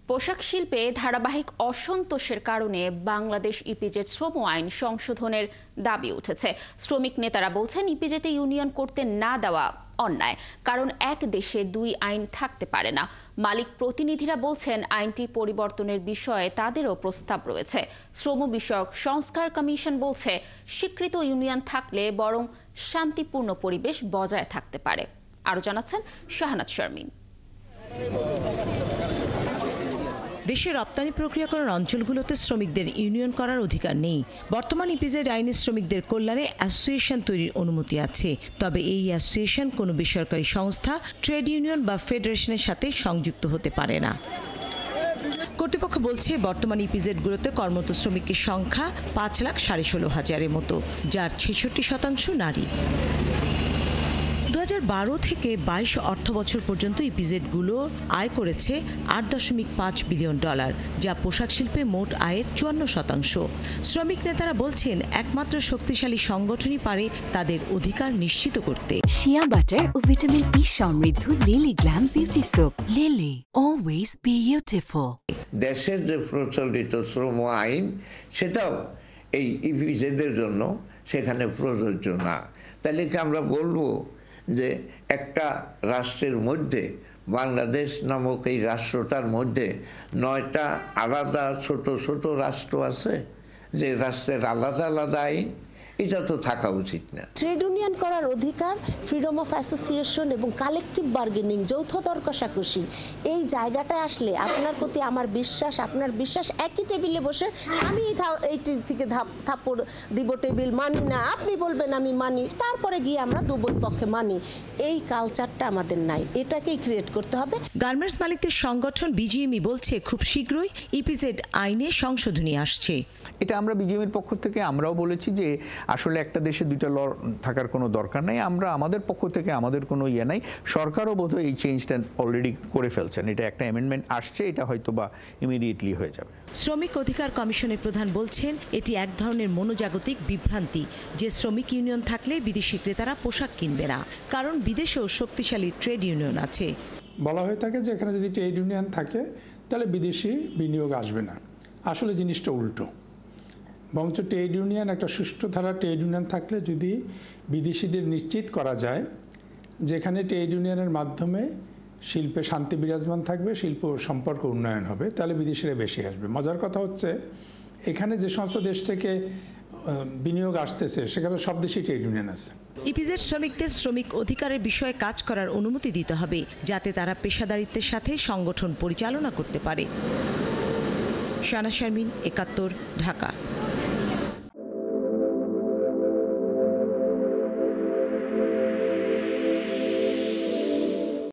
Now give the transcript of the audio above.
পোশাক শিল্পে ধারাবাহিক অসন্তোষের কারণে বাংলাদেশ ইপিজেড শ্রম আইন সংশোধনের দাবি উঠেছে। শ্রমিক নেতারা বলছেন, ইপিজেডে ইউনিয়ন করতে না দেওয়া অন্যায়, কারণ এক দেশে দুই আইন থাকতে পারে না। মালিক প্রতিনিধিরা বলছেন, আইনটি পরিবর্তনের বিষয়ে তাদেরও প্রস্তাব রয়েছে। শ্রম বিষয়ক সংস্কার কমিশন বলছে, স্বীকৃত ইউনিয়ন থাকলে বরং শান্তিপূর্ণ পরিবেশ বজায় থাকতে পারে। আরও জানাচ্ছেন শাহনাজ শারমিন। দেশের রপ্তানি প্রক্রিয়াকরণ অঞ্চলগুলোতে শ্রমিকদের ইউনিয়ন করার অধিকার নেই। বর্তমান ইপিজেড আইনে শ্রমিকদের কল্যাণে অ্যাসোসিয়েশন তৈরির অনুমতি আছে, তবে এই অ্যাসোসিয়েশন কোনো বেসরকারি সংস্থা, ট্রেড ইউনিয়ন বা ফেডারেশনের সাথে সংযুক্ত হতে পারে না। কর্তৃপক্ষ বলছে, বর্তমান ইপিজেডগুলোতে কর্মরত শ্রমিকের সংখ্যা 5,16,500-এর মতো, যার 66% নারী। 2012 থেকে 22 অর্থ বছর পর্যন্ত ইপিজেডগুলো আয় করেছে $8.5 বিলিয়ন, যা পোশাক শিল্পে মোট আয়ের 54%। শ্রমিক নেতারা বলছেন, একমাত্র শক্তিশালী সংগঠনই পারে তাদের অধিকার নিশ্চিত করতে। শিয়া বাটার ও ভিটামিন ই সমৃদ্ধ lily glam beauty soap. Lily, always beautiful. দেশের যে প্রচলিত শ্রম আইন, সেটাও এই ইপিজেডের জন্য সেখানে প্রযোজ্য না। তাহলে কি আমরা বলবো যে একটা রাষ্ট্রের মধ্যে, বাংলাদেশ নামক এই রাষ্ট্রটার মধ্যে 9টা আলাদা ছোট ছোট রাষ্ট্র আছে, যে রাষ্ট্রের আলাদা আলাদা আইন? এটা তো থাকা উচিত না। ট্রেড ইউনিয়ন করার অধিকার, ফ্রিডম অফ অ্যাসোসিয়েশন এবং কালেকটিভ বার্গেনিং, যৌথ দর কষাকষি, এই জায়গাটায় আসলে আপনার প্রতি আমার বিশ্বাস, আপনার বিশ্বাস, একই টেবিলে বসে আমি এইটি থেকে থাপ্পড় দিব, টেবিল মানি না, আপনি বলবেন আমি মানি, তারপরে গিয়ে আমরা দুই পক্ষে মানি। এই কালচারটা আমাদের নাই, এটাকেই ক্রিয়েট করতে হবে। গার্মেন্টস মালিকদের সংগঠন বিজিএমই বলছে, খুব শীঘ্রই ইপিজেড আইনে সংশোধনী আসছে। এটা আমরা বিজিএমের পক্ষ থেকে আমরাও বলেছি যে আসলে একটা দেশে দুইটা ল থাকার কোনো দরকার নাই। আমরা আমাদের পক্ষ থেকে আমাদের কোনো ইয়ে নাই। সরকারও বোধহয় এই চেঞ্জটা অলরেডি করে ফেলছেন। এটা একটা অ্যামেন্ডমেন্ট আসছে, এটা হয়তো বা ইমিডিয়েটলি হয়ে যাবে। শ্রমিক অধিকার কমিশনের প্রধান বলছেন, এটি এক ধরনের মনোজাগতিক বিভ্রান্তি যে শ্রমিক ইউনিয়ন থাকলে বিদেশি ক্রেতারা পোশাক কিনবে না, কারণ বিদেশেও শক্তিশালী ট্রেড ইউনিয়ন আছে। বলা হয়ে থাকে যে এখানে যদি ট্রেড ইউনিয়ন থাকে তাহলে বিদেশি বিনিয়োগ আসবে না। আসলে জিনিসটা উল্টো। বরঞ্চ ট্রেড ইউনিয়ন, একটা সুষ্ঠু ধারা ট্রেড ইউনিয়ন থাকলে যদি বিদেশিদের নিশ্চিত করা যায় যেখানে ট্রেড ইউনিয়নের মাধ্যমে শিল্পে শান্তি বিরাজমান থাকবে, শিল্প সম্পর্ক উন্নয়ন হবে, তাহলে বিদেশিরা বেশি আসবে। মজার কথা হচ্ছে, এখানে যে সমস্ত দেশ থেকে বিনিয়োগ আসতেছে সেখানে সব দেশই ট্রেড ইউনিয়ন আছে। ইপিজেড শ্রমিকদের শ্রমিক অধিকারের বিষয়ে কাজ করার অনুমতি দিতে হবে, যাতে তারা পেশাদারিত্বের সাথে সংগঠন পরিচালনা করতে পারে। শাহনাজ শারমিন, 71, ঢাকা।